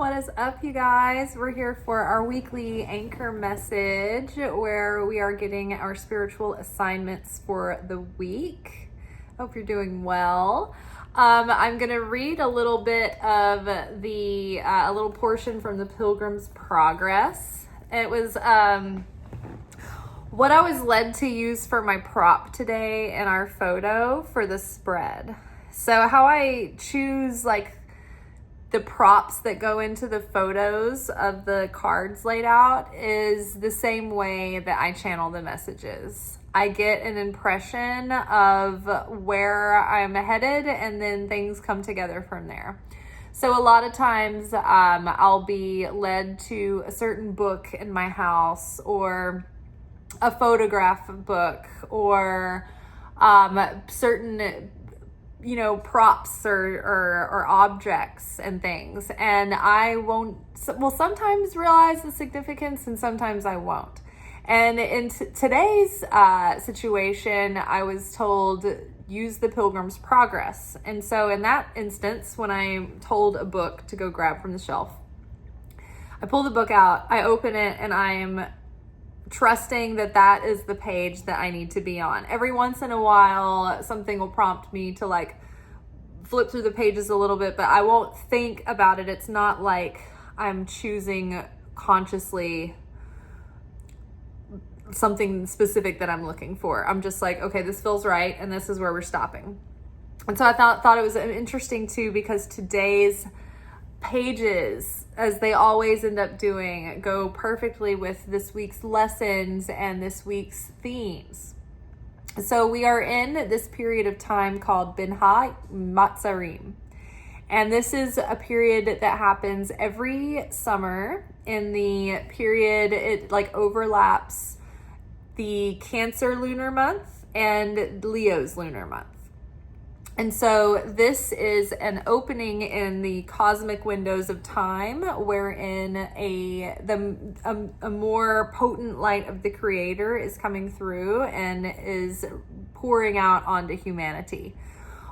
What is up, you guys? We're here for our weekly anchor message where we are getting our spiritual assignments for the week. Hope you're doing well. I'm going to read a little bit of a little portion from the Pilgrim's Progress. It was what I was led to use for my prop today in our photo for the spread. So how I choose the props that go into the photos of the cards laid out is the same way that I channel the messages. I get an impression of where I'm headed and then things come together from there. So a lot of times I'll be led to a certain book in my house or a photograph book or certain props or objects and things. And I will sometimes realize the significance and sometimes I won't. And in today's situation, I was told use the Pilgrim's Progress. And so in that instance, when I'm told a book to go grab from the shelf, I pull the book out, I open it, and I'm trusting that is the page that I need to be on. Every once in a while, something will prompt me to flip through the pages a little bit, but I won't think about it. It's not like I'm choosing consciously something specific that I'm looking for. I'm just like, okay, this feels right, and this is where we're stopping. And so I thought it was interesting too, because today's pages, as they always end up doing, go perfectly with this week's lessons and this week's themes. So we are in this period of time called Bein mourning. And this is a period that happens every summer. In the period, it overlaps the Cancer lunar month and Leo's lunar month. And so this is an opening in the cosmic windows of time, wherein a more potent light of the Creator is coming through and is pouring out onto humanity.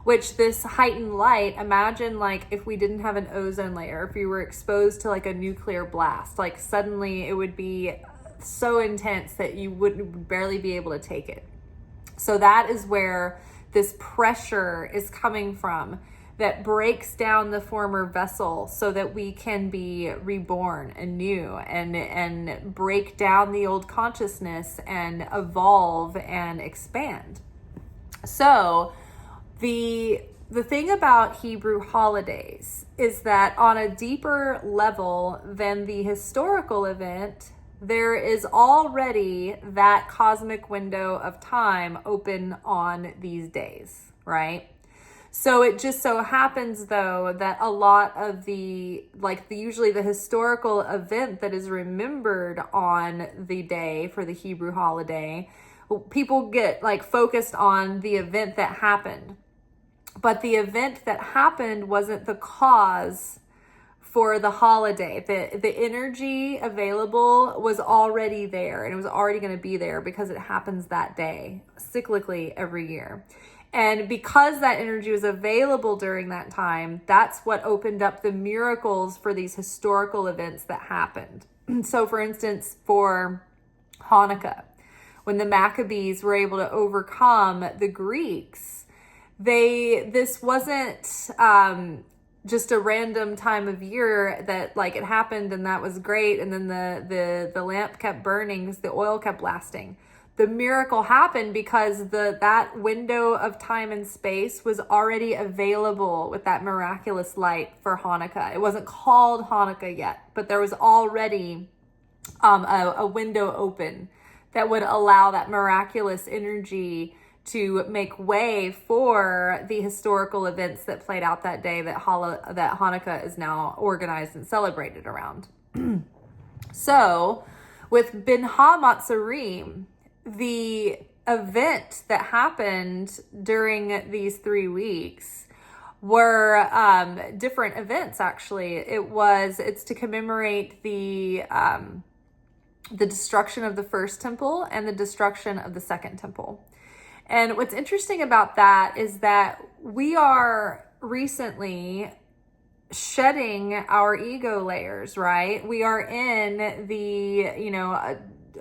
Which this heightened light, imagine if we didn't have an ozone layer, if you were exposed to a nuclear blast, suddenly it would be so intense that you would barely be able to take it. So that is where this pressure is coming from, that breaks down the former vessel so that we can be reborn anew and break down the old consciousness and evolve and expand. So the thing about Hebrew holidays is that on a deeper level than the historical event, there is already that cosmic window of time open on these days, right? So it just so happens, though, that a lot of usually the historical event that is remembered on the day for the Hebrew holiday, people get focused on the event that happened. But the event that happened wasn't the cause for the holiday. The energy available was already there, and it was already going to be there because it happens that day, cyclically every year. And because that energy was available during that time, that's what opened up the miracles for these historical events that happened. So for instance, for Hanukkah, when the Maccabees were able to overcome the Greeks, this wasn't just a random time of year that it happened and that was great, and then the lamp kept burning because the oil kept lasting. The miracle happened because that window of time and space was already available with that miraculous light for Hanukkah. It wasn't called Hanukkah yet, but there was already a window open that would allow that miraculous energy to make way for the historical events that played out that day that Hanukkah is now organized and celebrated around. So with Bein mourning, the event that happened during these 3 weeks were different events, actually. It's to commemorate the destruction of the first temple and the destruction of the second temple. And what's interesting about that is that we are recently shedding our ego layers, right? We are in the,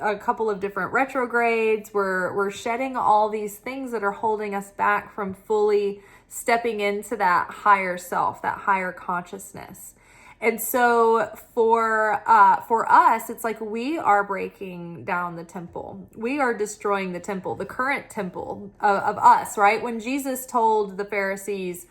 a couple of different retrogrades. We're shedding all these things that are holding us back from fully stepping into that higher self, that higher consciousness. And so for us, it's like we are breaking down the temple. We are destroying the temple, the current temple of us, right? When Jesus told the Pharisees,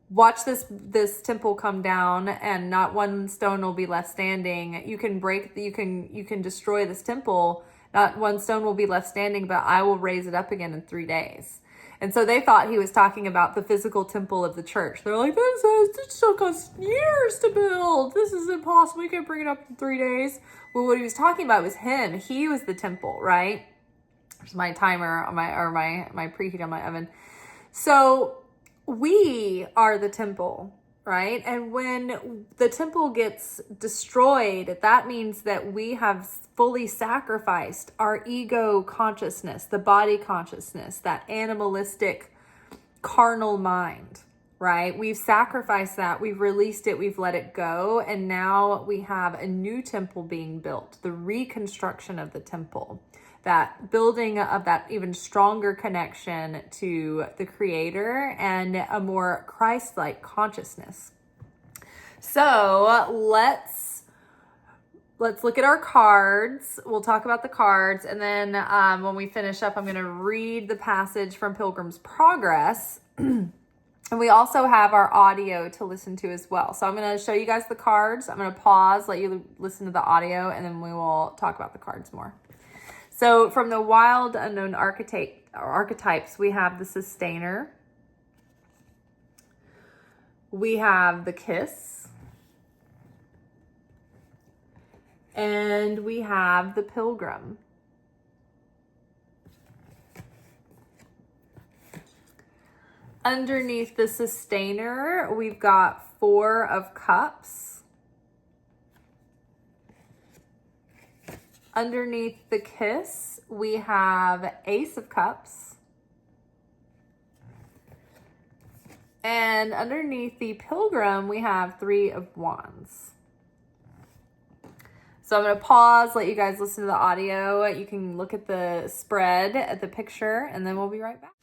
watch this temple come down and not one stone will be left standing. You can destroy this temple. Not one stone will be left standing, but I will raise it up again in 3 days. And so they thought he was talking about the physical temple of the church. They're like, this took us years to build. This is impossible. We can't bring it up in 3 days. Well, what he was talking about was him. He was the temple, right? There's my timer on my preheat on my oven. So we are the temple, right? And when the temple gets destroyed, that means that we have fully sacrificed our ego consciousness, the body consciousness, that animalistic carnal mind, right? We've sacrificed that, we've released it, we've let it go, and now we have a new temple being built, the reconstruction of the temple, that building of that even stronger connection to the Creator and a more Christ-like consciousness. So let's look at our cards. We'll talk about the cards, and then when we finish up, I'm going to read the passage from Pilgrim's Progress. And we also have our audio to listen to as well. So I'm going to show you guys the cards. I'm going to pause, let you listen to the audio, and then we will talk about the cards more. So from the wild unknown archetypes, we have the Sustainer. We have the Kiss. And we have the Pilgrim. Underneath the Sustainer, we've got 4 of Cups. Underneath the Kiss, we have Ace of Cups. And underneath the Pilgrim, we have 3 of Wands. So I'm going to pause, let you guys listen to the audio. You can look at the spread, at the picture, and then we'll be right back.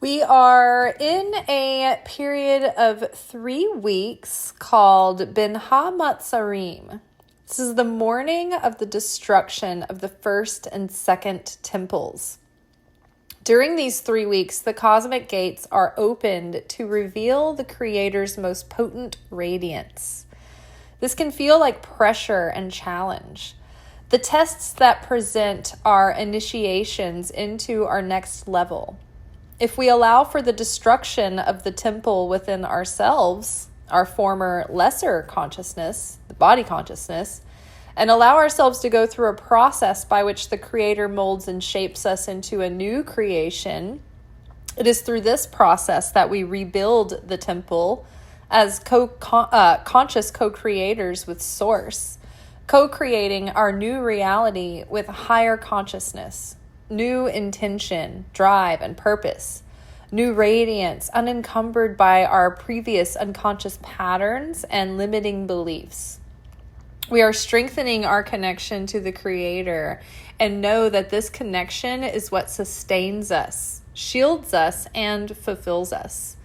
We are in a period of 3 weeks called Bein Hamatzarim. This is the mourning of the destruction of the first and second temples. During these 3 weeks, the cosmic gates are opened to reveal the Creator's most potent radiance. This can feel like pressure and challenge. The tests that present are initiations into our next level. If we allow for the destruction of the temple within ourselves, our former lesser consciousness, the body consciousness, and allow ourselves to go through a process by which the Creator molds and shapes us into a new creation, it is through this process that we rebuild the temple as conscious co-creators with Source, co-creating our new reality with higher consciousness, new intention, drive, and purpose, new radiance, unencumbered by our previous unconscious patterns and limiting beliefs. We are strengthening our connection to the Creator and know that this connection is what sustains us, shields us, and fulfills us.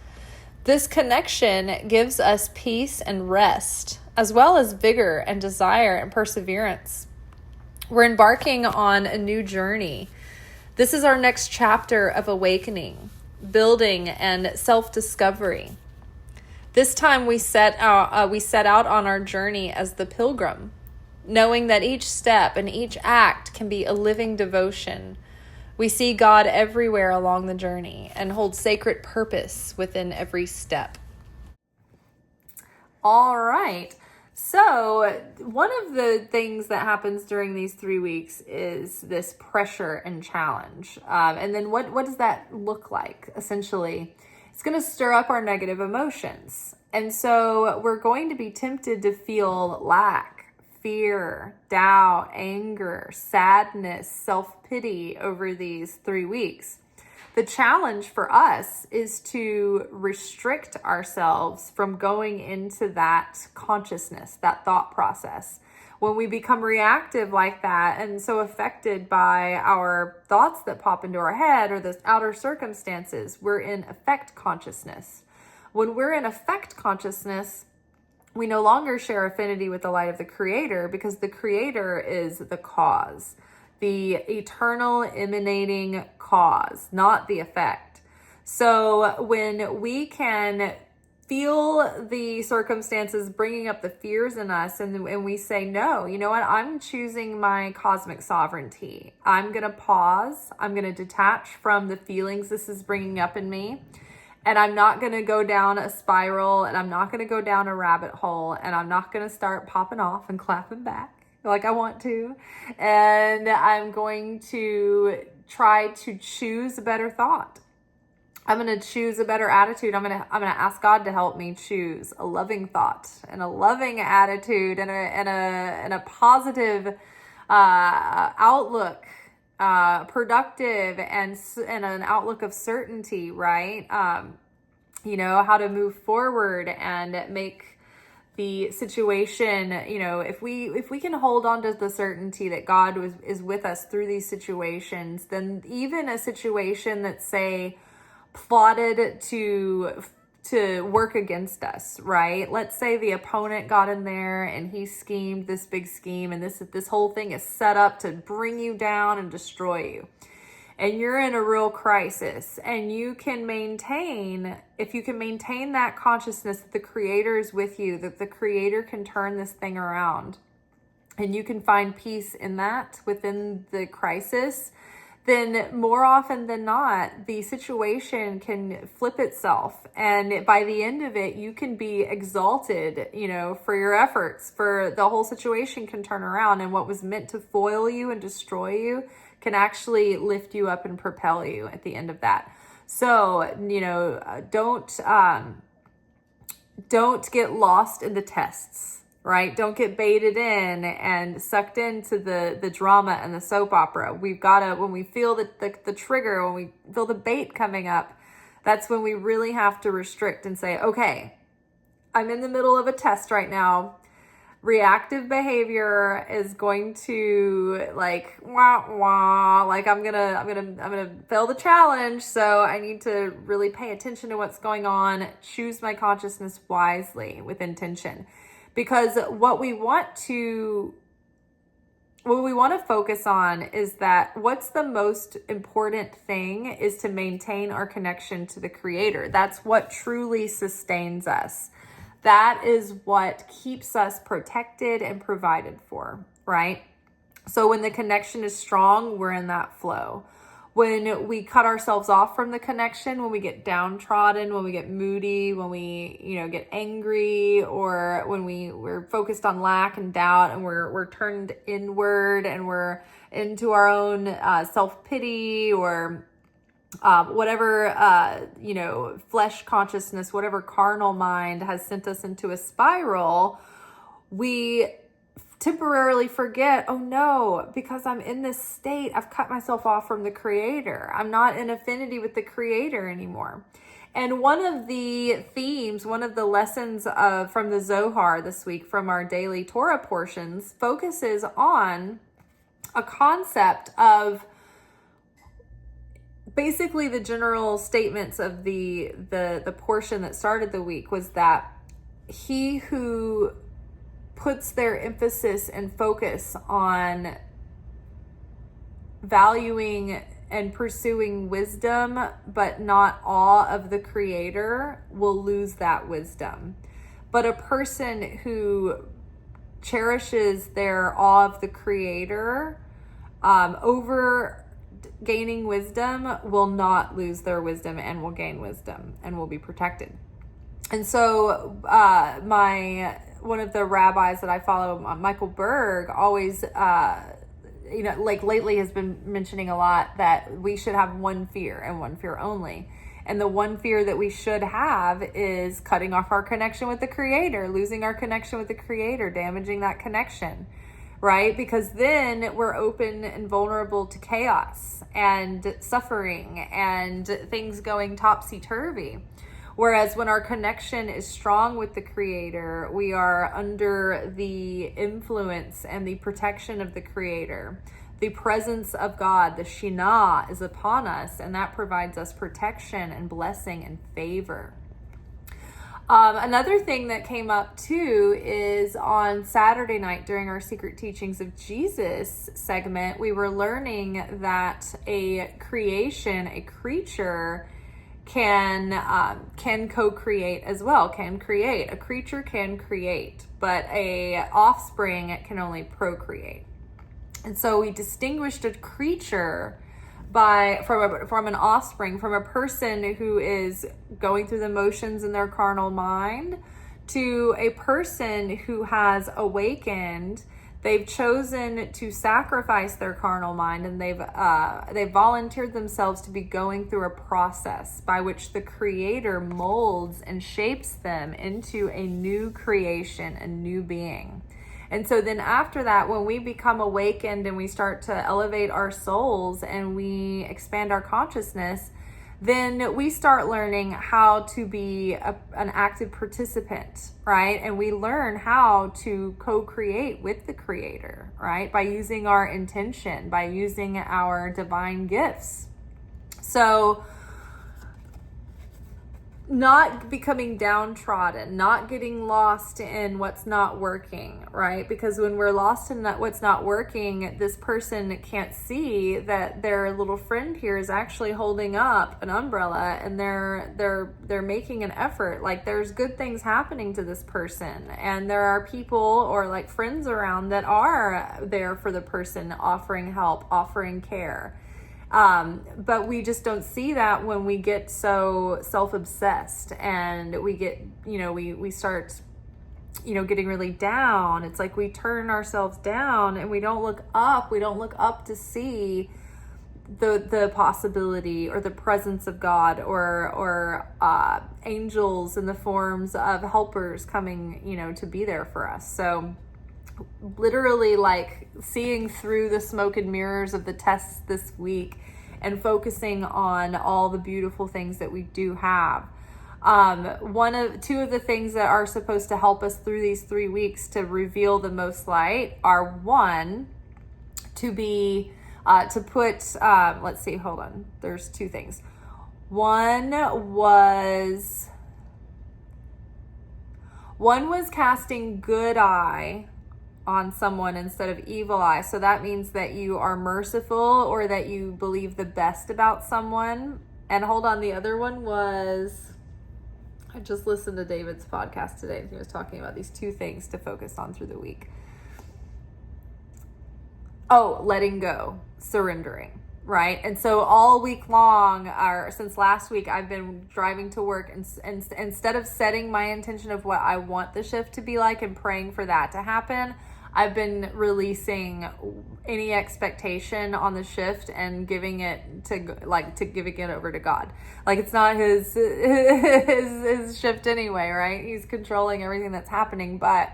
This connection gives us peace and rest, as well as vigor and desire and perseverance. We're embarking on a new journey. This is our next chapter of awakening, building, and self-discovery. This time we set out on our journey as the pilgrim, knowing that each step and each act can be a living devotion. We see God everywhere along the journey and hold sacred purpose within every step. All right. So one of the things that happens during these 3 weeks is this pressure and challenge. And then what does that look like? Essentially, it's going to stir up our negative emotions. And so we're going to be tempted to feel lack, fear, doubt, anger, sadness, self-pity over these 3 weeks. The challenge for us is to restrict ourselves from going into that consciousness, that thought process. When we become reactive like that and so affected by our thoughts that pop into our head or the outer circumstances, we're in effect consciousness. When we're in effect consciousness, we no longer share affinity with the light of the Creator, because the Creator is the cause, the eternal emanating cause, not the effect. So when we can feel the circumstances bringing up the fears in us, and we say, no, you know what? I'm choosing my cosmic sovereignty. I'm going to pause. I'm going to detach from the feelings this is bringing up in me. And I'm not going to go down a spiral, and I'm not going to go down a rabbit hole, and I'm not going to start popping off and clapping back like I want to. And I'm going to try to choose a better thought. I'm going to choose a better attitude. I'm going to ask God to help me choose a loving thought and a loving attitude and a positive outlook, productive and an outlook of certainty, right? How to move forward and make the situation, if we can hold on to the certainty that God is with us through these situations, then even a situation that's, say, plotted to work against us, right? Let's say the opponent got in there and he schemed this big scheme, and this whole thing is set up to bring you down and destroy you. And you're in a real crisis, and if you can maintain that consciousness that the Creator is with you, that the Creator can turn this thing around, and you can find peace in that within the crisis, then more often than not, the situation can flip itself. And by the end of it, you can be exalted, for your efforts, for the whole situation can turn around. And what was meant to foil you and destroy you can actually lift you up and propel you at the end of that. So, don't get lost in the tests, right? Don't get baited in and sucked into the drama and the soap opera. We've got to, when we feel the trigger, when we feel the bait coming up, that's when we really have to restrict and say, okay, I'm in the middle of a test right now. Reactive behavior is going to I'm gonna fail the challenge. So I need to really pay attention to what's going on, choose my consciousness wisely with intention. Because what we want to focus on is that what's the most important thing is to maintain our connection to the Creator. That's what truly sustains us. That is what keeps us protected and provided for, right? So when the connection is strong, we're in that flow. When we cut ourselves off from the connection, when we get downtrodden, when we get moody, when we, get angry, or when we're focused on lack and doubt, and we're turned inward and we're into our own self-pity, or whatever, flesh consciousness, whatever carnal mind has sent us into a spiral, we temporarily forget, oh no, because I'm in this state, I've cut myself off from the Creator. I'm not in affinity with the Creator anymore. And one of the themes, one of the lessons from the Zohar this week, from our daily Torah portions, focuses on a concept of basically the general statements of the portion that started the week was that he who puts their emphasis and focus on valuing and pursuing wisdom, but not awe of the Creator, will lose that wisdom. But a person who cherishes their awe of the Creator over gaining wisdom will not lose their wisdom and will gain wisdom and will be protected. And so one of the rabbis that I follow, Michael Berg, always lately has been mentioning a lot that we should have one fear and one fear only. And the one fear that we should have is cutting off our connection with the Creator, losing our connection with the Creator, damaging that connection, right? Because then we're open and vulnerable to chaos and suffering and things going topsy-turvy. Whereas when our connection is strong with the Creator, we are under the influence and the protection of the Creator. The presence of God, the Shekhinah, is upon us, and that provides us protection and blessing and favor. Another thing that came up too is on Saturday night during our Secret Teachings of Jesus segment, we were learning that a creature can co-create as well, can create. A creature can create, but a offspring can only procreate. And so we distinguished a creature from an offspring, from a person who is going through the motions in their carnal mind, to a person who has awakened. They've chosen to sacrifice their carnal mind, and they've volunteered themselves to be going through a process by which the Creator molds and shapes them into a new creation, a new being. And so then after that, when we become awakened and we start to elevate our souls and we expand our consciousness, then we start learning how to be an active participant, right? And we learn how to co-create with the Creator, right? By using our intention, by using our divine gifts. So not becoming downtrodden, not getting lost in what's not working, right? Because when we're lost in what's not working, this person can't see that their little friend here is actually holding up an umbrella, and they're making an effort. Like, there's good things happening to this person, and there are people or like friends around that are there for the person, offering help, offering care. But we just don't see that when we get so self-obsessed and we get, we start, getting really down. It's like we turn ourselves down and we don't look up. We don't look up to see the possibility or the presence of God or angels in the forms of helpers coming, to be there for us. So literally like seeing through the smoke and mirrors of the tests this week and focusing on all the beautiful things that we do have. Two of the things that are supposed to help us through these 3 weeks to reveal the most light are, one, to put, let's see, hold on. There's two things. One was casting good eye on someone instead of evil eye. So that means that you are merciful or that you believe the best about someone. And hold on, the other one was, I just listened to David's podcast today, and he was talking about these two things to focus on through the week. Oh, letting go, surrendering, right? And so all week long, or since last week, I've been driving to work, and instead of setting my intention of what I want the shift to be like and praying for that to happen, I've been releasing any expectation on the shift and giving it giving it over to God. Like, it's not his shift anyway, right? He's controlling everything that's happening. But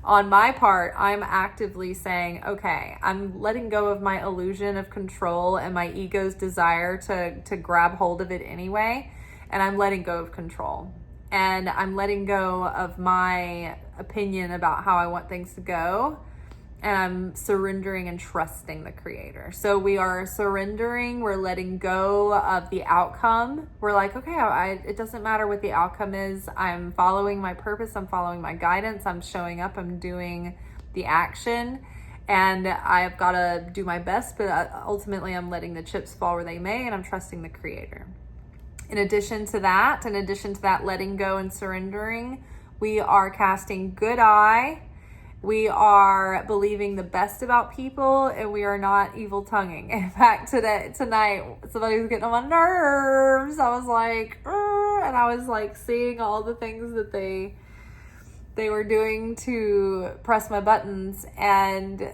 on my part, I'm actively saying, okay, I'm letting go of my illusion of control and my ego's desire to grab hold of it anyway. And I'm letting go of control. And I'm letting go of my opinion about how I want things to go. And I'm surrendering and trusting the Creator. So we are surrendering. We're letting go of the outcome. We're like, okay, it doesn't matter what the outcome is. I'm following my purpose. I'm following my guidance. I'm showing up. I'm doing the action. And I've got to do my best. But ultimately, I'm letting the chips fall where they may. And I'm trusting the Creator. In addition to that letting go and surrendering, we are casting good eye. We are believing the best about people, and we are not evil tonguing. In fact, tonight, somebody was getting on my nerves. I was like, and I was like seeing all the things that they were doing to press my buttons. And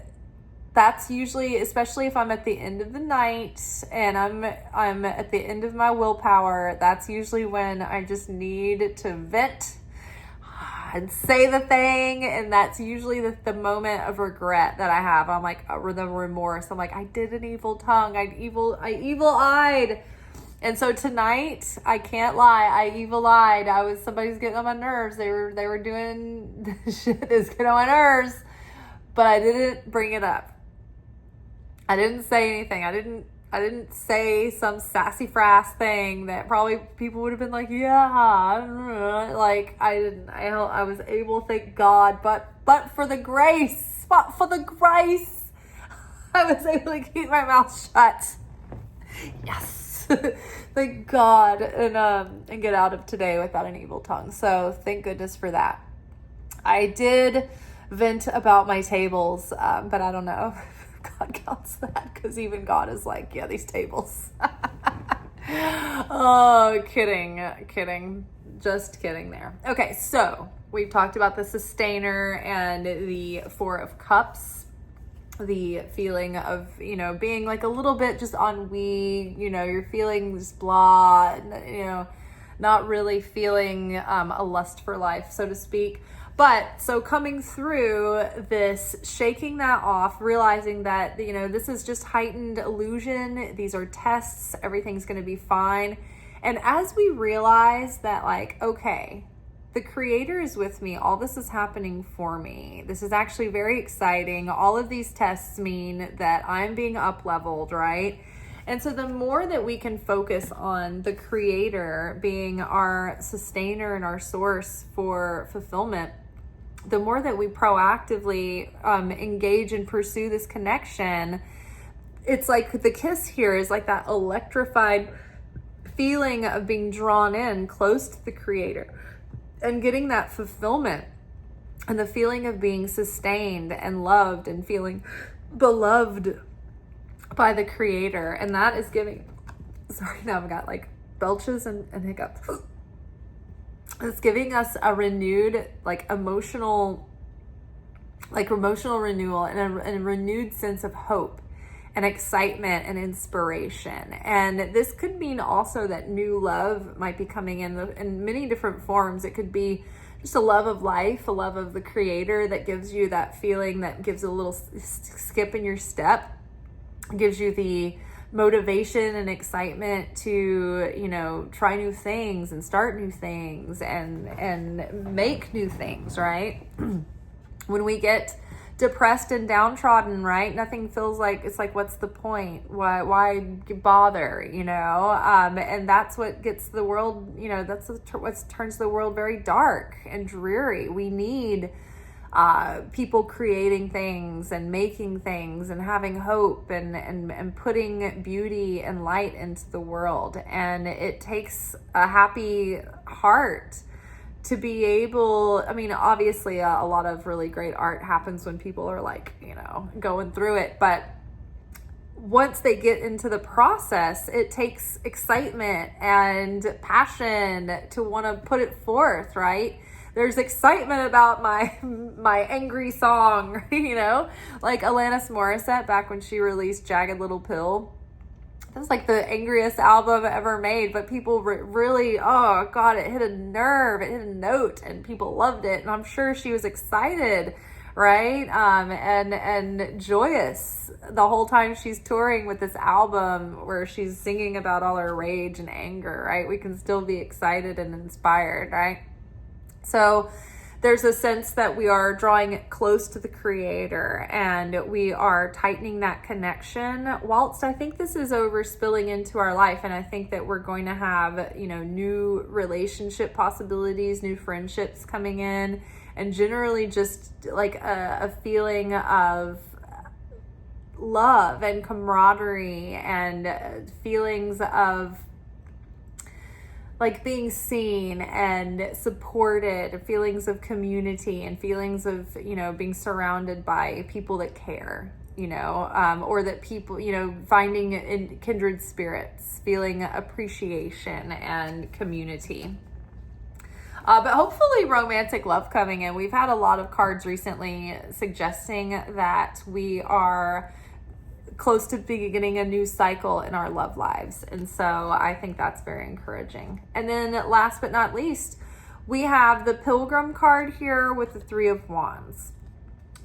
that's usually, especially if I'm at the end of the night and I'm at the end of my willpower, that's usually when I just need to vent I'd say the thing, and that's usually the moment of regret that I have. I'm like, or the remorse. I'm like, I did an evil tongue. I evil-eyed. And so tonight, I can't lie, I evil-eyed. Somebody's getting on my nerves. They were doing shit that's getting on my nerves, but I didn't bring it up. I didn't say anything. I didn't say some sassy frass thing that probably people would have been like, yeah, like I didn't. I was able, thank God, but for the grace, I was able to keep my mouth shut. Yes. Thank God, and get out of today without an evil tongue. So thank goodness for that. I did vent about my tables, but I don't know if God counts that, because even God is like, yeah, these tables. Oh, kidding. Just kidding there. Okay, so we've talked about the sustainer and the Four of Cups. The feeling of, being like a little bit just ennui, you're feeling just blah, not really feeling a lust for life, so to speak. But so coming through this, shaking that off, realizing that, this is just heightened illusion. These are tests. Everything's going to be fine. And as we realize that, like, okay, the Creator is with me. All this is happening for me. This is actually very exciting. All of these tests mean that I'm being up-leveled, right? And so the more that we can focus on the Creator being our sustainer and our source for fulfillment, the more that we proactively engage and pursue this connection, it's like the kiss here is like that electrified feeling of being drawn in close to the Creator. And getting that fulfillment and the feeling of being sustained and loved and feeling beloved by the Creator. And that is giving, sorry, now I've got like belches and hiccups. It's giving us a renewed, emotional renewal and a renewed sense of hope and excitement and inspiration. And this could mean also that new love might be coming in many different forms. It could be just a love of life, a love of the Creator that gives you that feeling, that gives a little skip in your step, gives you the motivation and excitement to, try new things and start new things and make new things, right? When we get depressed and downtrodden, right? Nothing feels like, it's like, what's the point? Why bother, and that's what gets the world, that's what turns the world very dark and dreary. We need people creating things and making things and having hope and putting beauty and light into the world. And it takes a happy heart to be able, obviously a lot of really great art happens when people are going through it. But once they get into the process, it takes excitement and passion to want to put it forth, right? There's excitement about my angry song, like Alanis Morissette back when she released Jagged Little Pill. That was like the angriest album ever made, but people really, oh God, it hit a nerve, it hit a note, and people loved it. And I'm sure she was excited, right? And joyous the whole time she's touring with this album where she's singing about all her rage and anger, right? We can still be excited and inspired, right? So there's a sense that we are drawing close to the Creator and we are tightening that connection, whilst I think this is over spilling into our life. And I think that we're going to have, new relationship possibilities, new friendships coming in, and generally just like a feeling of love and camaraderie and feelings of like being seen and supported, feelings of community and feelings of, being surrounded by people that care, or that people, finding in kindred spirits, feeling appreciation and community. But hopefully romantic love coming in. We've had a lot of cards recently suggesting that we are close to beginning a new cycle in our love lives. And so I think that's very encouraging. And then last but not least, we have the Pilgrim card here with the Three of Wands.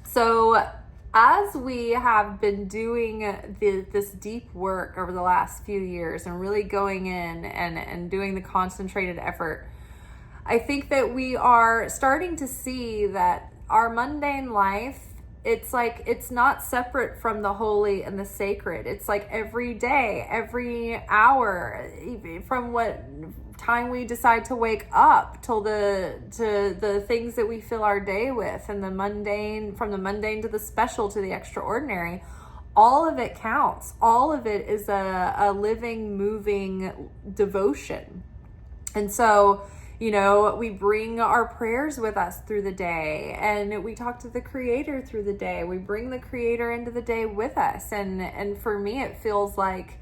So as we have been doing this deep work over the last few years and really going in and doing the concentrated effort, I think that we are starting to see that our mundane life, it's like, it's not separate from the holy and the sacred. It's like every day, every hour, from what time we decide to wake up till the things that we fill our day with, and the mundane, from the mundane to the special to the extraordinary, all of it counts. All of it is a living, moving devotion. And so, you know, we bring our prayers with us through the day, and we talk to the Creator through the day. We bring the Creator into the day with us. And for me, it feels like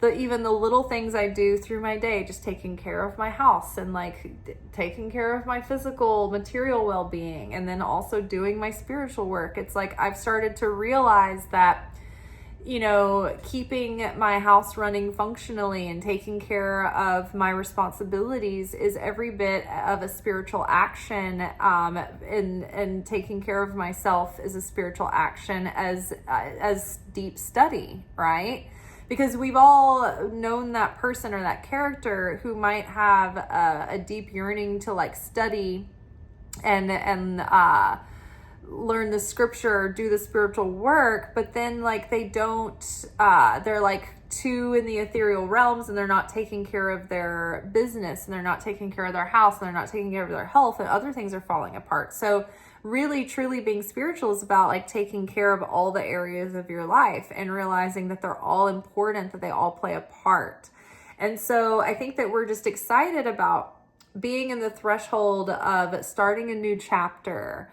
even the little things I do through my day, just taking care of my house and like taking care of my physical, material well-being, and then also doing my spiritual work. It's like I've started to realize that, you know, keeping my house running functionally and taking care of my responsibilities is every bit of a spiritual action, and taking care of myself is a spiritual action as deep study, right? Because we've all known that person or that character who might have a deep yearning to like study and learn the scripture, do the spiritual work, but then like they don't, they're like too in the ethereal realms, and they're not taking care of their business, and they're not taking care of their house, and they're not taking care of their health, and other things are falling apart. So really, truly being spiritual is about like taking care of all the areas of your life and realizing that they're all important, that they all play a part. And so I think that we're just excited about being in the threshold of starting a new chapter,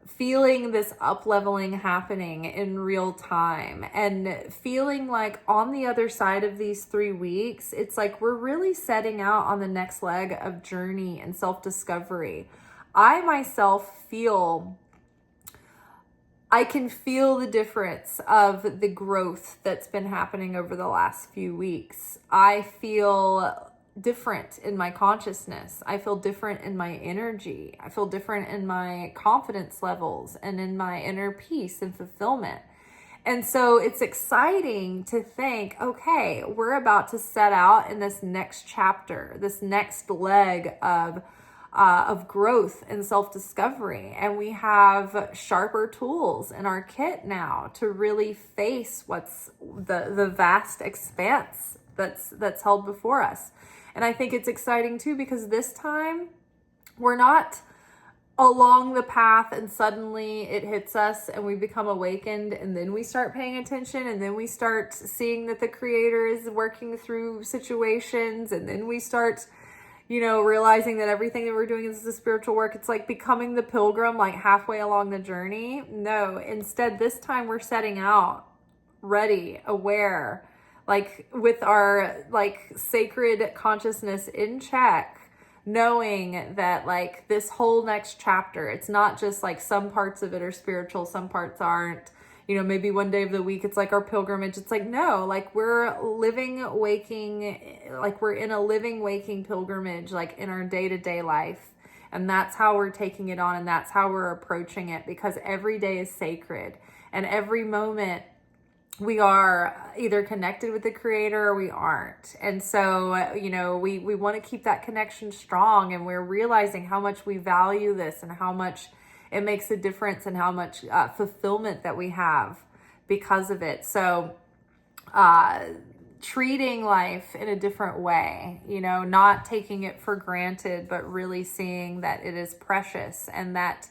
feeling this up-leveling happening in real time, and feeling like on the other side of these 3 weeks, it's like we're really setting out on the next leg of journey and self-discovery. I myself I can feel the difference of the growth that's been happening over the last few weeks. I feel different in my consciousness. I feel different in my energy. I feel different in my confidence levels and in my inner peace and fulfillment. And so it's exciting to think, okay, we're about to set out in this next chapter, this next leg of growth and self-discovery. And we have sharper tools in our kit now to really face what's the vast expanse that's held before us. And I think it's exciting too, because this time we're not along the path and suddenly it hits us and we become awakened, and then we start paying attention, and then we start seeing that the Creator is working through situations, and then we start, you know, realizing that everything that we're doing is the spiritual work. It's like becoming the pilgrim, like halfway along the journey. No, instead, this time we're setting out ready, aware, like with our like sacred consciousness in check, knowing that like this whole next chapter, it's not just like some parts of it are spiritual, some parts aren't. You know, maybe one day of the week, it's like our pilgrimage. It's like, no, like we're living, waking, like we're in a living, waking pilgrimage, like in our day-to-day life. And that's how we're taking it on. And that's how we're approaching it, because every day is sacred. And every moment we are either connected with the Creator or we aren't. And so, you know, we want to keep that connection strong. And we're realizing how much we value this and how much it makes a difference and how much fulfillment that we have because of it. So treating life in a different way, you know, not taking it for granted, but really seeing that it is precious, and that,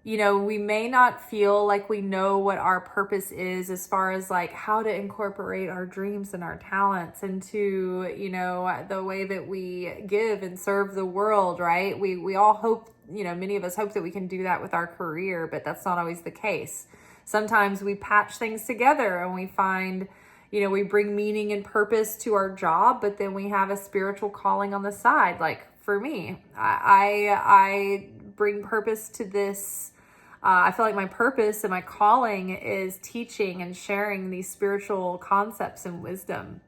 you know, we may not feel like we know what our purpose is as far as like how to incorporate our dreams and our talents into, you know, the way that we give and serve the world, right? We all hope, you know, many of us hope that we can do that with our career, but that's not always the case. Sometimes we patch things together and we find, you know, we bring meaning and purpose to our job, but then we have a spiritual calling on the side. Like for me, I bring purpose to this. I feel like my purpose and my calling is teaching and sharing these spiritual concepts and wisdom,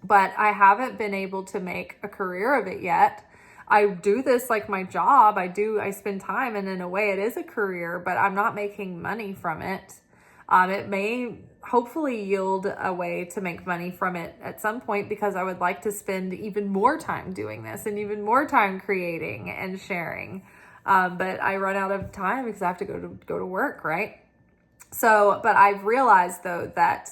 but I haven't been able to make a career of it yet. I do this like my job. I spend time, and in a way it is a career, but I'm not making money from it. It may hopefully yield a way to make money from it at some point, because I would like to spend even more time doing this and even more time creating and sharing. But I run out of time because I have to go to work, right? So, but I've realized though that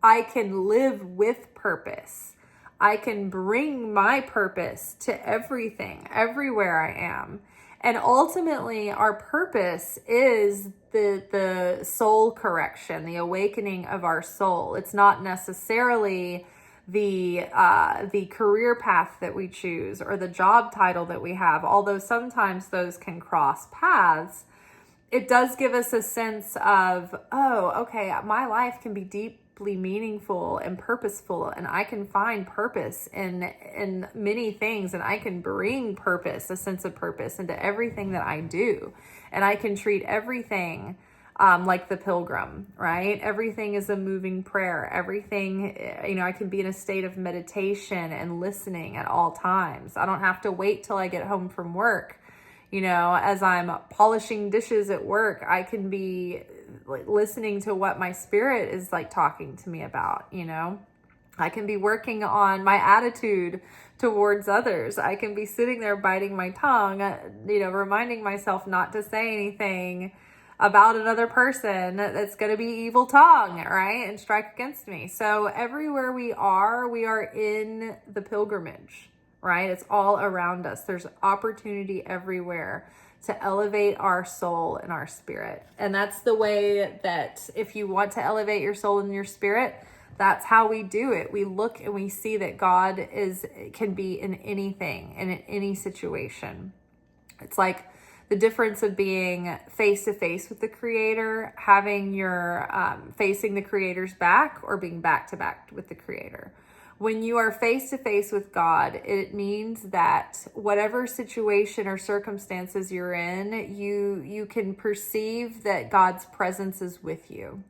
I can live with purpose. I can bring my purpose to everything, everywhere I am. And ultimately, our purpose is the soul correction, the awakening of our soul. It's not necessarily the career path that we choose or the job title that we have, although sometimes those can cross paths. It does give us a sense of, oh, okay, my life can be deeply meaningful and purposeful, and I can find purpose in many things, and I can bring purpose, a sense of purpose, into everything that I do. And I can treat everything like the Pilgrim, right? Everything is a moving prayer. Everything, I can be in a state of meditation and listening at all times. I don't have to wait till I get home from work. As I'm polishing dishes at work, I can be listening to what my spirit is like talking to me about. I can be working on my attitude towards others. I can be sitting there biting my tongue, reminding myself not to say anything about another person that's going to be evil tongue, right? And strike against me. So everywhere we are in the pilgrimage, right? It's all around us. There's opportunity everywhere to elevate our soul and our spirit. And that's the way that if you want to elevate your soul and your spirit, that's how we do it. We look and we see that God can be in anything and in any situation. It's like the difference of being face to face with the Creator, having your facing the Creator's back, or being back to back with the Creator. When you are face to face with God, it means that whatever situation or circumstances you're in, you can perceive that God's presence is with you.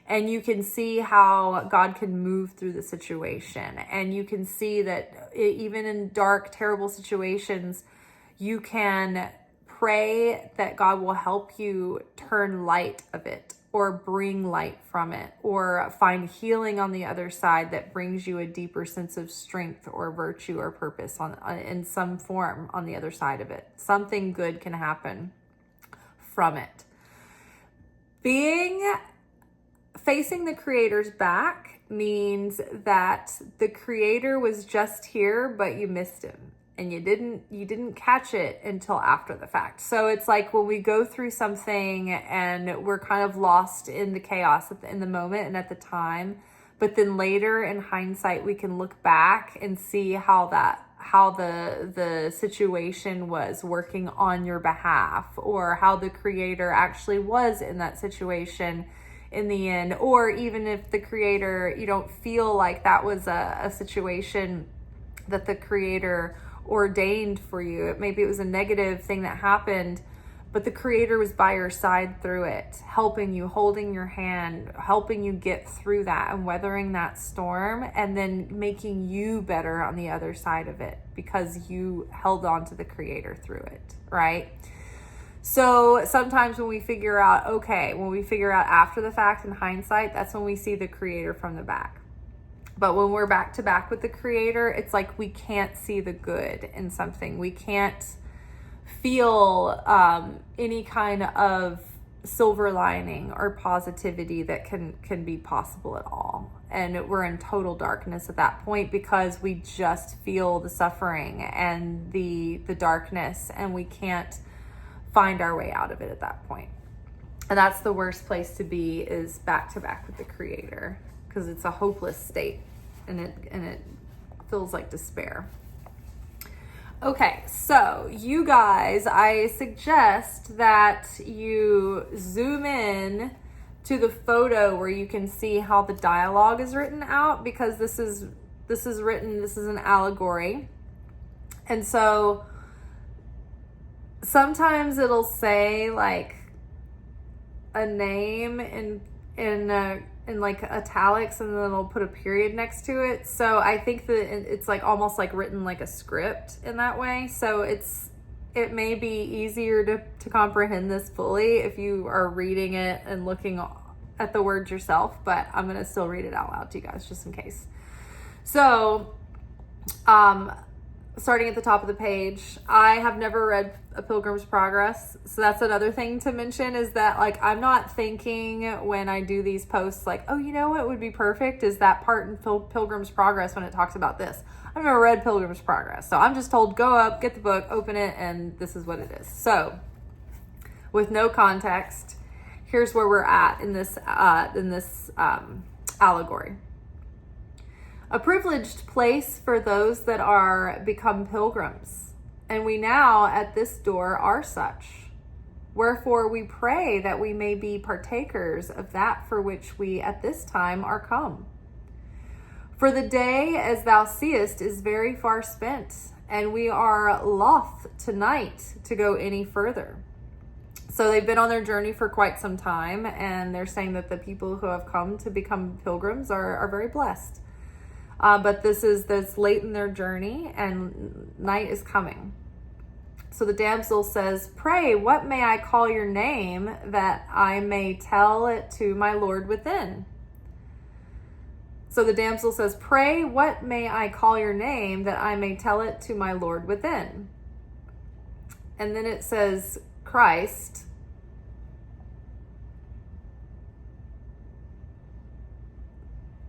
And you can see how God can move through the situation. And you can see that even in dark, terrible situations, you can pray that God will help you turn light of it, or bring light from it, or find healing on the other side that brings you a deeper sense of strength or virtue or purpose in some form on the other side of it. Something good can happen from it. Facing the Creator's back means that the Creator was just here, but you missed him. And you didn't catch it until after the fact. So it's like when we go through something and we're kind of lost in the chaos in the moment and at the time, but then later in hindsight we can look back and see how the situation was working on your behalf, or how the Creator actually was in that situation in the end. Or even if the Creator, you don't feel like that was a situation that the Creator ordained for you. Maybe it was a negative thing that happened, but the Creator was by your side through it, helping you, holding your hand, helping you get through that and weathering that storm, and then making you better on the other side of it because you held on to the Creator through it, right? So sometimes when we figure out after the fact in hindsight, that's when we see the Creator from the back. But when we're back to back with the Creator, it's like we can't see the good in something. We can't feel any kind of silver lining or positivity that can be possible at all. And we're in total darkness at that point because we just feel the suffering and the darkness, and we can't find our way out of it at that point. And that's the worst place to be, is back to back with the Creator, because it's a hopeless state and it feels like despair. Okay, so you guys, I suggest that you zoom in to the photo where you can see how the dialogue is written out, because this is an allegory. And so sometimes it'll say like a name in in like italics, and then it'll put a period next to it. So I think that it's like almost like written like a script in that way. So it may be easier to comprehend this fully if you are reading it and looking at the words yourself, but I'm going to still read it out loud to you guys just in case. So, starting at the top of the page, I have never read A Pilgrim's Progress. So that's another thing to mention, is that like, I'm not thinking when I do these posts, like, oh, you know what would be perfect is that part in Pilgrim's Progress when it talks about this. I've never read Pilgrim's Progress. So I'm just told, go up, get the book, open it, and this is what it is. So with no context, here's where we're at in this allegory. A privileged place for those that are become pilgrims, and we now at this door are such. Wherefore we pray that we may be partakers of that for which we at this time are come. For the day, as thou seest, is very far spent, and we are loth tonight to go any further. So they've been on their journey for quite some time, and they're saying that the people who have come to become pilgrims are very blessed. But this late in their journey, and night is coming. So the damsel says, pray, what may I call your name, that I may tell it to my Lord within? So the damsel says, pray, what may I call your name, that I may tell it to my Lord within? And then it says, Christ.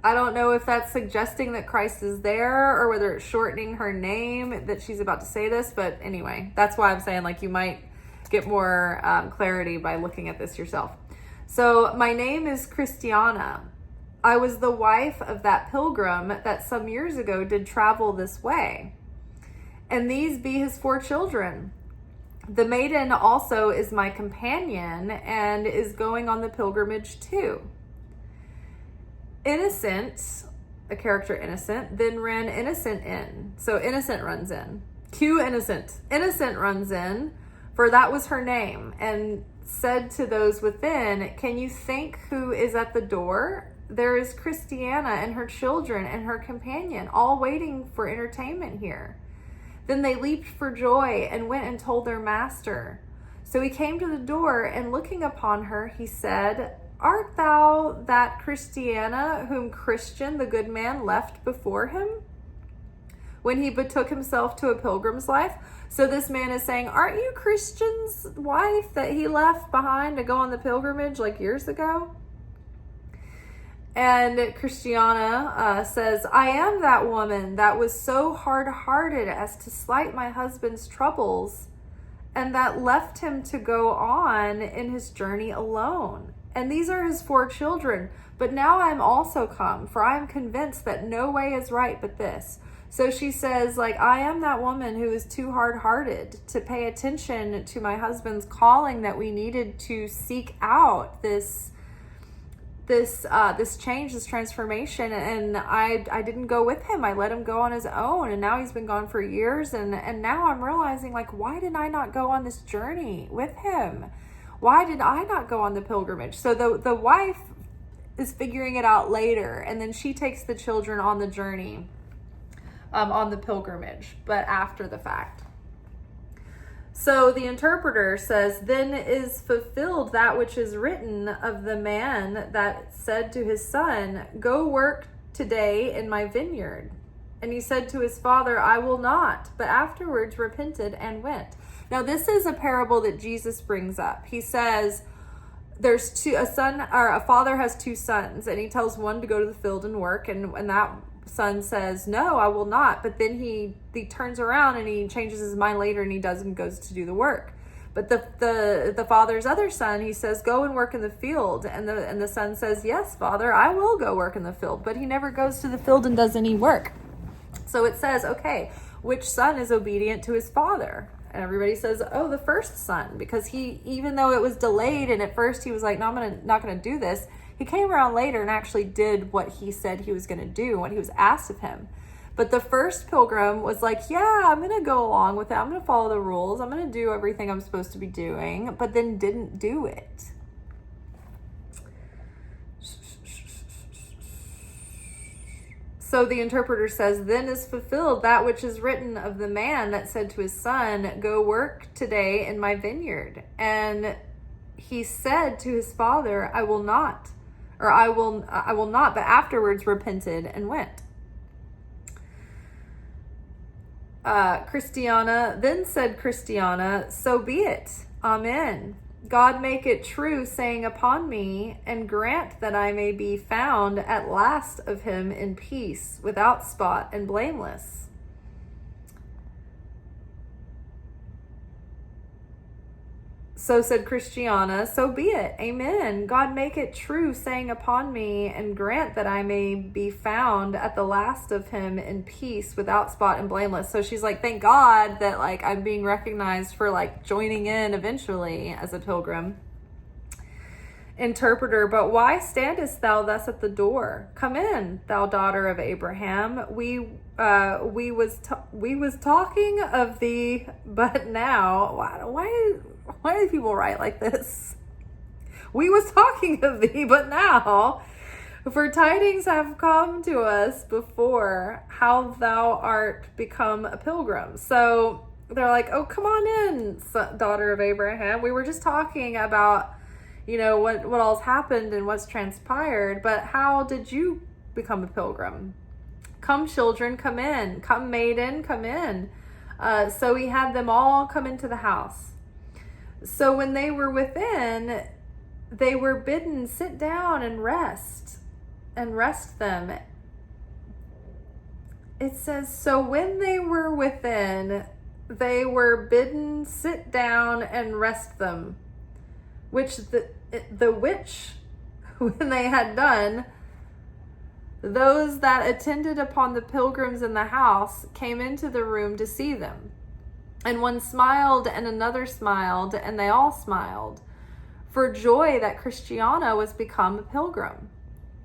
I don't know if that's suggesting that Christ is there or whether it's shortening her name that she's about to say this. But anyway, that's why I'm saying like you might get more clarity by looking at this yourself. So my name is Christiana. I was the wife of that pilgrim that some years ago did travel this way. And these be his 4 children. The maiden also is my companion and is going on the pilgrimage too. Innocent, a character innocent, then ran innocent in. So innocent runs in. Cue innocent. Innocent runs in, for that was her name, and said to those within, can you think who is at the door? There is Christiana and her children and her companion, all waiting for entertainment here. Then they leaped for joy and went and told their master. So he came to the door, and looking upon her, he said, art thou that Christiana whom Christian the good man left before him when he betook himself to a pilgrim's life? So this man is saying, aren't you Christian's wife that he left behind to go on the pilgrimage like years ago? And Christiana says, I am that woman that was so hard-hearted as to slight my husband's troubles, and that left him to go on in his journey alone. And these are his 4 children. But now I am also come, for I am convinced that no way is right but this. So she says, like, I am that woman who is too hard-hearted to pay attention to my husband's calling, that we needed to seek out this change, this transformation. And I didn't go with him. I let him go on his own. And now he's been gone for years. And now I'm realizing, like, why did I not go on this journey with him? Why did I not go on the pilgrimage? So the wife is figuring it out later, and then she takes the children on the journey, on the pilgrimage, but after the fact. So the interpreter says, then is fulfilled that which is written of the man that said to his son, go work today in my vineyard. And he said to his father, I will not, but afterwards repented and went. Now, this is a parable that Jesus brings up. He says there's a father has 2 sons, and he tells one to go to the field and work, and that son says, no, I will not. But then he turns around and he changes his mind later, and he does and goes to do the work. But the father's other son, he says, go and work in the field. And the son says, yes, father, I will go work in the field. But he never goes to the field and does any work. So it says, okay, which son is obedient to his father? And everybody says, oh, the first son, because he, even though it was delayed, and at first he was like, no, I'm not going to do this. He came around later and actually did what he said he was going to do, what he was asked of him. But the first pilgrim was like, yeah, I'm going to go along with it. I'm going to follow the rules. I'm going to do everything I'm supposed to be doing, but then didn't do it. So the interpreter says, then is fulfilled that which is written of the man that said to his son, go work today in my vineyard. And he said to his father, I will not, but afterwards repented and went. Then said Christiana, so be it. Amen. God make it true, saying upon me, and grant that I may be found at last of him in peace, without spot and blameless. So said Christiana, so be it. Amen. God make it true, saying upon me, and grant that I may be found at the last of him in peace, without spot and blameless. So she's like, thank God that like I'm being recognized for like joining in eventually as a pilgrim. Interpreter, but why standest thou thus at the door? Come in, thou daughter of Abraham. We was talking of thee, but now why do people write like this? We was talking of thee, but now, for tidings have come to us before, how thou art become a pilgrim. So they're like, oh, come on in, daughter of Abraham. We were just talking about, what all's happened and what's transpired, but how did you become a pilgrim? Come, children, come in. Come, maiden, come in. So he had them all come into the house. So when they were within, they were bidden sit down and rest them. It says, so when they were within, they were bidden sit down and rest them, which when they had done, those that attended upon the pilgrims in the house came into the room to see them. And one smiled and another smiled, and they all smiled, for joy that Christiana was become a pilgrim.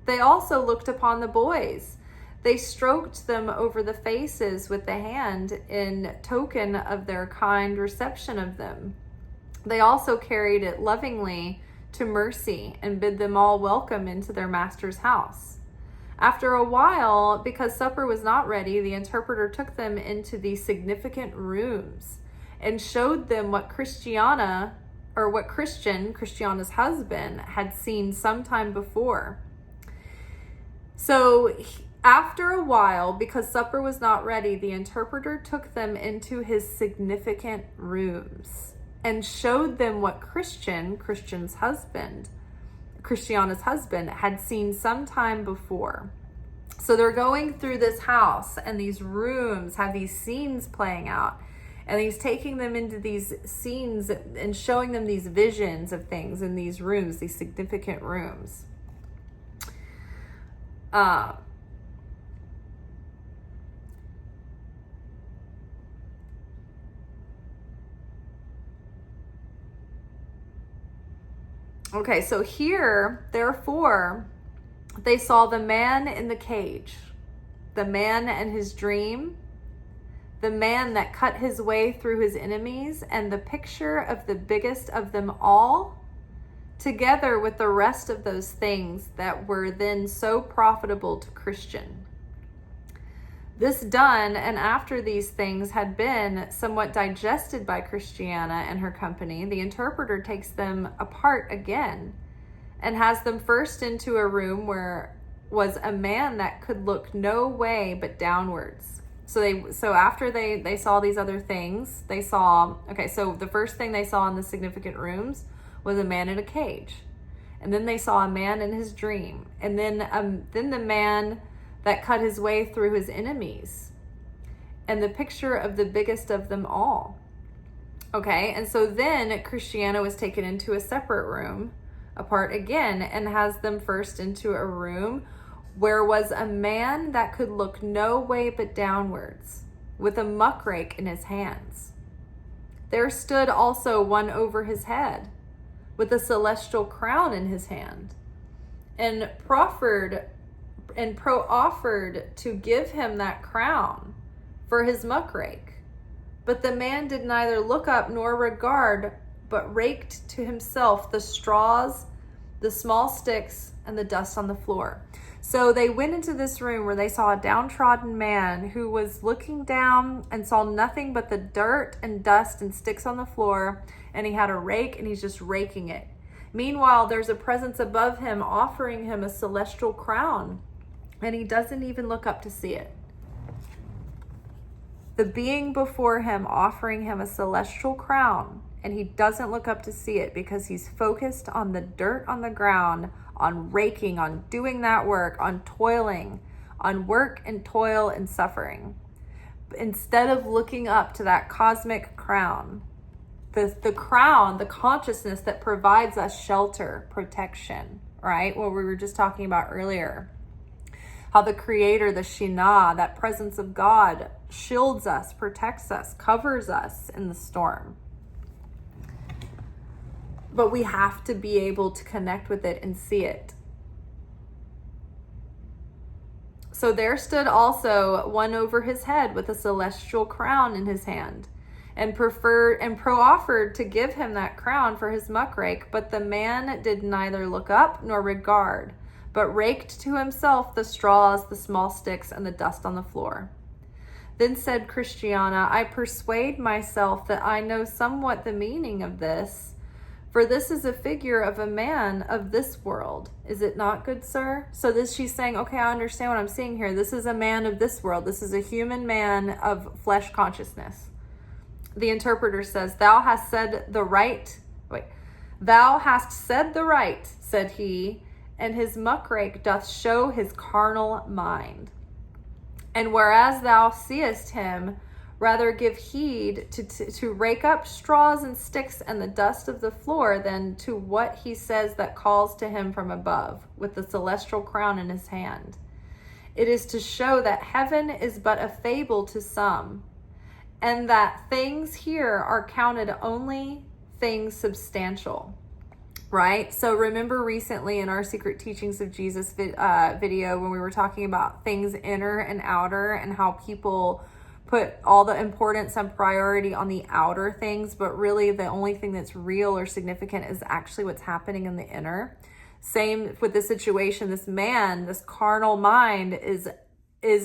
They also looked upon the boys. They stroked them over the faces with the hand in token of their kind reception of them. They also carried it lovingly to mercy and bid them all welcome into their master's house. After a while, because supper was not ready, the interpreter took them into the significant rooms and showed them what Christiana's husband, had seen sometime before. So after a while, because supper was not ready, the interpreter took them into his significant rooms and showed them what Christiana's husband, had seen sometime before. So they're going through this house, and these rooms have these scenes playing out, and he's taking them into these scenes and showing them these visions of things in these rooms, these significant rooms. Okay, so here, therefore, they saw the man in the cage, the man and his dream, the man that cut his way through his enemies, and the picture of the biggest of them all, together with the rest of those things that were then so profitable to Christian. This done, and after these things had been somewhat digested by Christiana and her company, the interpreter takes them apart again and has them first into a room where was a man that could look no way but downwards. So after they saw these other things, so the first thing they saw in the significant rooms was a man in a cage. And then they saw a man in his dream. And then the man that cut his way through his enemies, and the picture of the biggest of them all. Okay, and so then Christiana was taken into a separate room apart again, and has them first into a room where was a man that could look no way but downwards, with a muckrake in his hands. There stood also one over his head, with a celestial crown in his hand, and offered to give him that crown for his muckrake. But the man did neither look up nor regard, but raked to himself the the small sticks, and the dust on the floor. So they went into this room where they saw a downtrodden man who was looking down and saw nothing but the dirt and dust and sticks on the floor, and he had a rake and he's just raking it. Meanwhile, there's a presence above him offering him a celestial crown, and he doesn't even look up to see it. The being before him offering him a celestial crown, and he doesn't look up to see it because he's focused on the dirt on the ground, on raking, on doing that work, on toiling, on work and toil and suffering. Instead of looking up to that cosmic crown, the crown, the consciousness that provides us shelter, protection, right? What we were just talking about earlier. How the creator, the Shina, that presence of God, shields us, protects us, covers us in the storm. But we have to be able to connect with it and see it. So there stood also one over his head with a celestial crown in his hand, and offered to give him that crown for his muckrake. But the man did neither look up nor regard, but raked to himself the straws, the small sticks, and the dust on the floor. Then said Christiana, I persuade myself that I know somewhat the meaning of this, for this is a figure of a man of this world. Is it not, good sir? So she's saying, okay, I understand what I'm seeing here. This is a man of this world. This is a human man of flesh consciousness. The interpreter says, Thou hast said the right, said he, and his muckrake doth show his carnal mind. And whereas thou seest him, rather give heed to rake up straws and sticks and the dust of the floor than to what he says that calls to him from above, with the celestial crown in his hand. It is to show that heaven is but a fable to some, and that things here are counted only things substantial. Right? So remember recently in our Secret Teachings of Jesus video when we were talking about things inner and outer, and how people put all the importance and priority on the outer things, but really the only thing that's real or significant is actually what's happening in the inner. Same with this situation. This man, this carnal mind is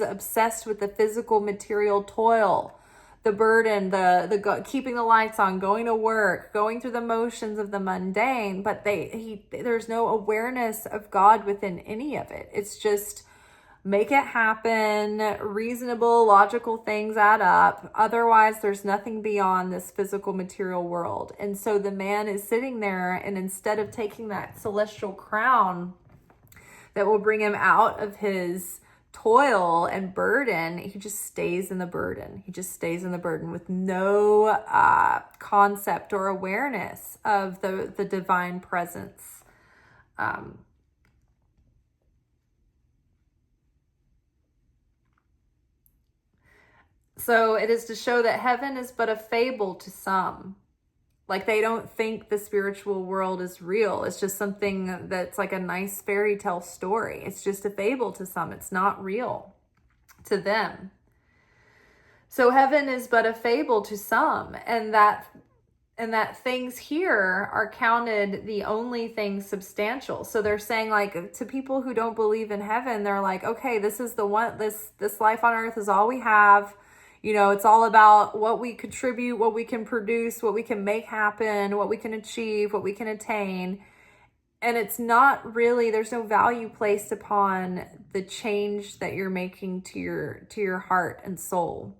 obsessed with the physical material toil, the burden, the keeping the lights on, going to work, going through the motions of the mundane, but there's no awareness of God within any of it. It's just make it happen, reasonable, logical things add up. Otherwise, there's nothing beyond this physical material world. And so the man is sitting there, and instead of taking that celestial crown that will bring him out of his toil and burden, he just stays in the burden. He just stays in the burden with no concept or awareness of the divine presence. So it is to show that heaven is but a fable to some. Like, they don't think the spiritual world is real. It's just something that's like a nice fairy tale story. It's just a fable to some. It's not real to them. So heaven is but a fable to some, and that things here are counted the only things substantial. So they're saying, like, to people who don't believe in heaven, they're like, okay, this is the one, this life on earth is all we have. You know, it's all about what we contribute, what we can produce, what we can make happen, what we can achieve, what we can attain. And it's not really, there's no value placed upon the change that you're making to your heart and soul,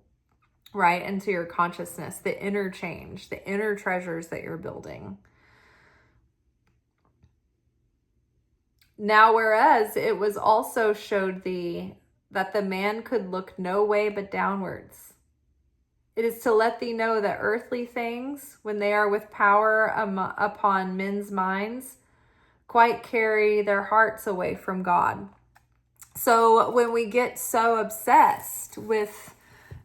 right? And to your consciousness, the inner change, the inner treasures that you're building. Now, whereas it was also showed thee that the man could look no way but downwards. It is to let thee know that earthly things, when they are with power upon men's minds, quite carry their hearts away from God. So when we get so obsessed with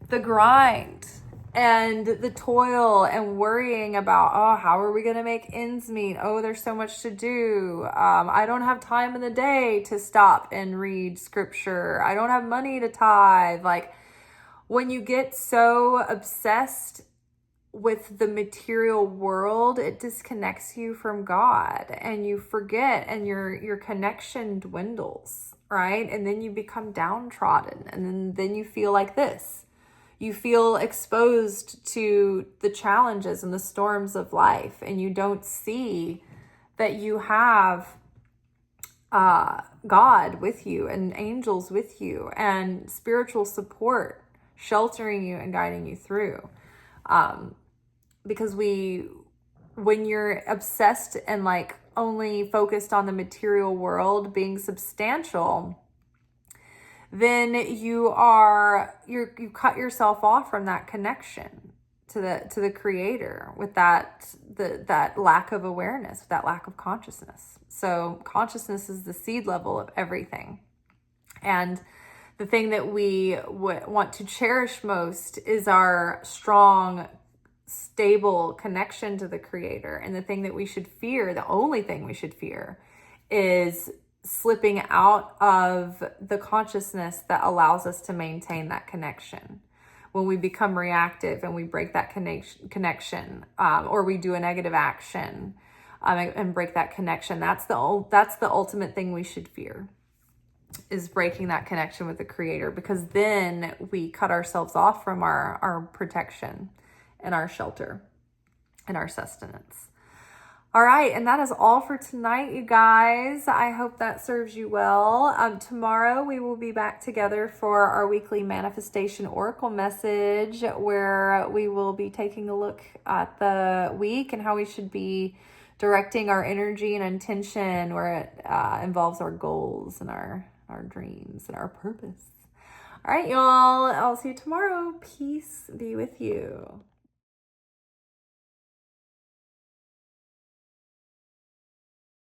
the grind and the toil and worrying about, oh, how are we going to make ends meet? Oh, there's so much to do. I don't have time in the day to stop and read scripture. I don't have money to tithe. Like, when you get so obsessed with the material world, it disconnects you from God, and you forget, and your connection dwindles, right? And then you become downtrodden, and then you feel like this. You feel exposed to the challenges and the storms of life, and you don't see that you have God with you, and angels with you, and spiritual support sheltering you and guiding you through. Because when you're obsessed and like only focused on the material world being substantial, then you cut yourself off from that connection to the creator, with that lack of awareness, that lack of consciousness. So consciousness is the seed level of everything. And the thing that we want to cherish most is our strong, stable connection to the creator. And the thing that we should fear, the only thing we should fear, is slipping out of the consciousness that allows us to maintain that connection. When we become reactive and we break that connection, or we do a negative action and break that connection, that's the ultimate thing we should fear, is breaking that connection with the creator, because then we cut ourselves off from our protection and our shelter and our sustenance. All right, and that is all for tonight, you guys. I hope that serves you well. Tomorrow we will be back together for our weekly manifestation oracle message, where we will be taking a look at the week and how we should be directing our energy and intention, where it involves our goals and our dreams and our purpose. All right, y'all. I'll see you tomorrow. Peace be with you.